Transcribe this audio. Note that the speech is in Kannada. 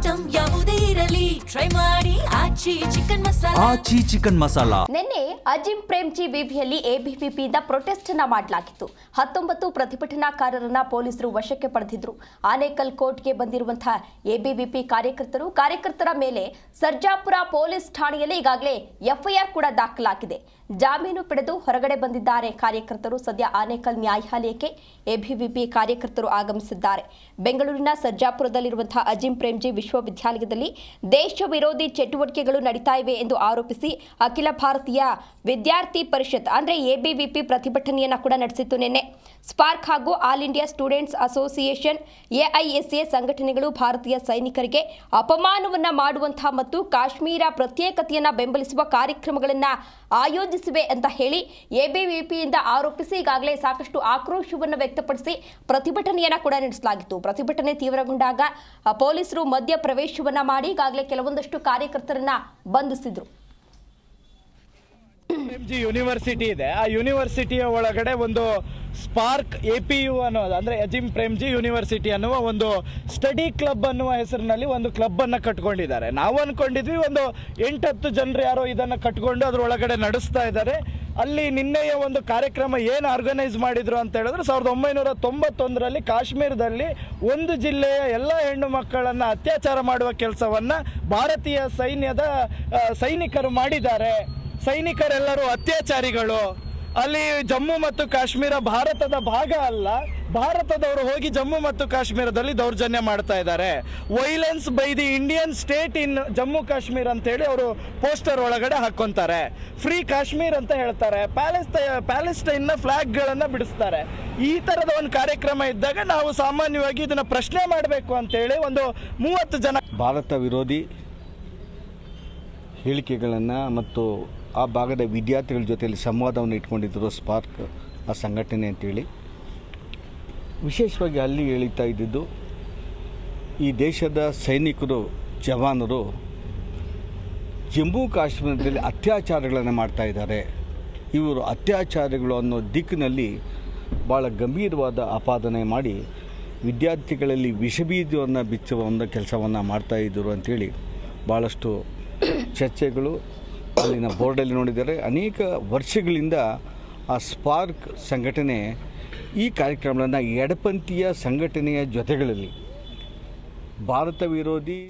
ಐಟಂ ಯಾವುದೇ ಇರಲಿ ಟ್ರೈ ಮಾಡಿ ಆಚಿ ಚಿಕನ್ ಮಸಾಲಾ. ನಿನ್ನೆ ಅಜಿಂ ಪ್ರೇಮ್ಜಿ ವಿವಿಯಲ್ಲಿ ಎಬಿವಿಪಿಯಿಂದ ಪ್ರೊಟೆಸ್ಟ್ ಮಾಡಲಾಗಿತ್ತು. 19 ಪ್ರತಿಭಟನಾಕಾರರನ್ನ ಪೊಲೀಸರು ವಶಕ್ಕೆ ಪಡೆದಿದ್ರು. ಆನೇಕಲ್ ಕೋರ್ಟ್ಗೆ ಬಂದಿರುವಂತಹ ಎಬಿವಿಪಿ ಕಾರ್ಯಕರ್ತರ ಮೇಲೆ ಸರ್ಜಾಪುರ ಪೊಲೀಸ್ ಠಾಣೆಯಲ್ಲಿ ಈಗಾಗಲೇ ಎಫ್ಐಆರ್ ಕೂಡ ದಾಖಲಾಗಿದೆ. ಜಾಮೀನು ಪಡೆದು ಹೊರಗಡೆ ಬಂದಿದ್ದಾರೆ ಕಾರ್ಯಕರ್ತರು. ಸದ್ಯ ಆನೇಕಲ್ ನ್ಯಾಯಾಲಯಕ್ಕೆ ಎಬಿವಿಪಿ ಕಾರ್ಯಕರ್ತರು ಆಗಮಿಸಿದ್ದಾರೆ. ಬೆಂಗಳೂರಿನ ಸರ್ಜಾಪುರದಲ್ಲಿರುವಂತಹ ಅಜಿಂ ಪ್ರೇಮ್ಜಿ ವಿಶ್ವವಿದ್ಯಾಲಯದಲ್ಲಿ ದೇಶ ವಿರೋಧಿ ಚಟುವಟಿಕೆಗಳು ನಡೀತಾ ಇವೆ ಎಂದು ಆರೋಪಿಸಿ ಅಖಿಲ ಭಾರತೀಯ ವಿದ್ಯಾರ್ಥಿ ಪರಿಷತ್ ಅಂದ್ರೆ ಎಬಿವಿಪಿ ಪ್ರತಿಭಟನೆಯನ್ನ ಕೂಡ ನಡೆಸಿತ್ತು. ನಿನ್ನೆ ಸ್ಪಾರ್ಕ್ ಹಾಗೂ ಆಲ್ ಇಂಡಿಯಾ ಸ್ಟೂಡೆಂಟ್ಸ್ ಅಸೋಸಿಯೇಷನ್ ಎಐಎಸ್ಎ ಸಂಘಟನೆಗಳು ಭಾರತೀಯ ಸೈನಿಕರಿಗೆ ಅಪಮಾನವನ್ನ ಮಾಡುವಂತಹ ಮತ್ತು ಕಾಶ್ಮೀರ ಪ್ರತ್ಯೇಕತೆಯನ್ನ ಬೆಂಬಲಿಸುವ ಕಾರ್ಯಕ್ರಮಗಳನ್ನು ಆಯೋಜಿಸಿವೆ ಅಂತ ಹೇಳಿ ಎಬಿವಿಪಿಯಿಂದ ಆರೋಪಿಸಿ ಈಗಾಗಲೇ ಸಾಕಷ್ಟು ಆಕ್ರೋಶವನ್ನು ವ್ಯಕ್ತಪಡಿಸಿ ಪ್ರತಿಭಟನೆಯನ್ನ ಕೂಡ ನಡೆಸಲಾಗಿತ್ತು. ಪ್ರತಿಭಟನೆ ತೀವ್ರಗೊಂಡಾಗ ಪೊಲೀಸರು ಮಧ್ಯ ಪ್ರವೇಶವನ್ನ ಮಾಡಿ ಈಗಾಗಲೇ ಕೆಲವೊಂದಷ್ಟು ಕಾರ್ಯಕರ್ತರನ್ನ ಬಂಧಿಸಿದ್ರು. ಎಮ್ಜಿ ಯೂನಿವರ್ಸಿಟಿ ಇದೆ. ಆ ಯೂನಿವರ್ಸಿಟಿಯ ಒಳಗಡೆ ಒಂದು ಸ್ಪಾರ್ಕ್ ಎಪಿಯು ಅನ್ನೋದು ಅಂದ್ರೆ ಅಜಿಂ ಪ್ರೇಮ್ಜಿ ಯೂನಿವರ್ಸಿಟಿ ಅನ್ನುವ ಒಂದು ಸ್ಟಡಿ ಕ್ಲಬ್ ಅನ್ನುವ ಹೆಸರಿನಲ್ಲಿ ಒಂದು ಕ್ಲಬ್ ಅನ್ನ ಕಟ್ಕೊಂಡಿದ್ದಾರೆ. ನಾವು ಅನ್ಕೊಂಡಿದ್ವಿ ಒಂದು 8-10 ಜನರು ಯಾರೋ ಇದನ್ನ ಕಟ್ಕೊಂಡು ಅದ್ರೊಳಗಡೆ ನಡೆಸ್ತಾ ಇದ್ದಾರೆ. ಅಲ್ಲಿ ನಿನ್ನೆಯ ಒಂದು ಕಾರ್ಯಕ್ರಮ ಏನು ಆರ್ಗನೈಸ್ ಮಾಡಿದ್ರು ಅಂತ ಹೇಳಿದ್ರೆ 1991ರಲ್ಲಿ ಕಾಶ್ಮೀರದಲ್ಲಿ ಒಂದು ಜಿಲ್ಲೆಯ ಎಲ್ಲ ಹೆಣ್ಣು ಮಕ್ಕಳನ್ನ ಅತ್ಯಾಚಾರ ಮಾಡುವ ಕೆಲಸವನ್ನ ಭಾರತೀಯ ಸೈನಿಕರು ಮಾಡಿದ್ದಾರೆ. ಸೈನಿಕರೆಲ್ಲರೂ ಅತ್ಯಾಚಾರಿಗಳು. ಅಲ್ಲಿ ಜಮ್ಮು ಮತ್ತು ಕಾಶ್ಮೀರ ಭಾರತದ ಭಾಗ ಅಲ್ಲ. ಭಾರತದವರು ಹೋಗಿ ಜಮ್ಮು ಮತ್ತು ಕಾಶ್ಮೀರದಲ್ಲಿ ದೌರ್ಜನ್ಯ ಮಾಡ್ತಾ ಇದ್ದಾರೆ. Violence by the Indian state ಇನ್ ಜಮ್ಮು ಕಾಶ್ಮೀರ್ ಅಂತ ಹೇಳಿ ಅವರು ಪೋಸ್ಟರ್ ಒಳಗಡೆ ಹಾಕೊಂತಾರೆ. ಫ್ರೀ ಕಾಶ್ಮೀರ್ ಅಂತ ಹೇಳ್ತಾರೆ. ಪ್ಯಾಲೆಸ್ಟೈನ್ನ ಫ್ಲಾಗ್ಗಳನ್ನು ಬಿಡಿಸ್ತಾರೆ. ಈ ಥರದ ಒಂದು ಕಾರ್ಯಕ್ರಮ ಇದ್ದಾಗ ನಾವು ಸಾಮಾನ್ಯವಾಗಿ ಇದನ್ನ ಪ್ರಶ್ನೆ ಮಾಡಬೇಕು ಅಂತೇಳಿ ಒಂದು 30 ಜನ ಭಾರತ ವಿರೋಧಿ ಹೇಳಿಕೆಗಳನ್ನು ಮತ್ತು ಆ ಭಾಗದ ವಿದ್ಯಾರ್ಥಿಗಳ ಜೊತೆಯಲ್ಲಿ ಸಂವಾದವನ್ನು ಇಟ್ಕೊಂಡಿದ್ದರು ಸ್ಪಾರ್ಕ್ ಆ ಸಂಘಟನೆ ಅಂತೇಳಿ. ವಿಶೇಷವಾಗಿ ಅಲ್ಲಿ ಹೇಳ್ತಾ ಇದ್ದಿದ್ದು ಈ ದೇಶದ ಸೈನಿಕರು ಜವಾನರು ಜಮ್ಮು ಕಾಶ್ಮೀರದಲ್ಲಿ ಅತ್ಯಾಚಾರಗಳನ್ನು ಮಾಡ್ತಾ ಇದ್ದಾರೆ. ಇವರು ಅತ್ಯಾಚಾರಿಗಳು ಅನ್ನೋ ದಿಕ್ಕಿನಲ್ಲಿ ಭಾಳ ಗಂಭೀರವಾದ ಆಪಾದನೆ ಮಾಡಿ ವಿದ್ಯಾರ್ಥಿಗಳಲ್ಲಿ ವಿಷಬೀಜವನ್ನು ಬಿಚ್ಚುವ ಒಂದು ಕೆಲಸವನ್ನು ಮಾಡ್ತಾಯಿದ್ದರು ಅಂಥೇಳಿ ಭಾಳಷ್ಟು ಚರ್ಚೆಗಳು ಅಲ್ಲಿನ ಬೋರ್ಡಲ್ಲಿ ನೋಡಿದ್ದಾರೆ. ಅನೇಕ ವರ್ಷಗಳಿಂದ ಆ ಸ್ಪಾರ್ಕ್ ಸಂಘಟನೆ ಈ ಕಾರ್ಯಕ್ರಮಗಳನ್ನು ಎಡಪಂಥೀಯ ಸಂಘಟನೆಯ ಜೊತೆಗಳಲ್ಲಿ ಭಾರತ ವಿರೋಧಿ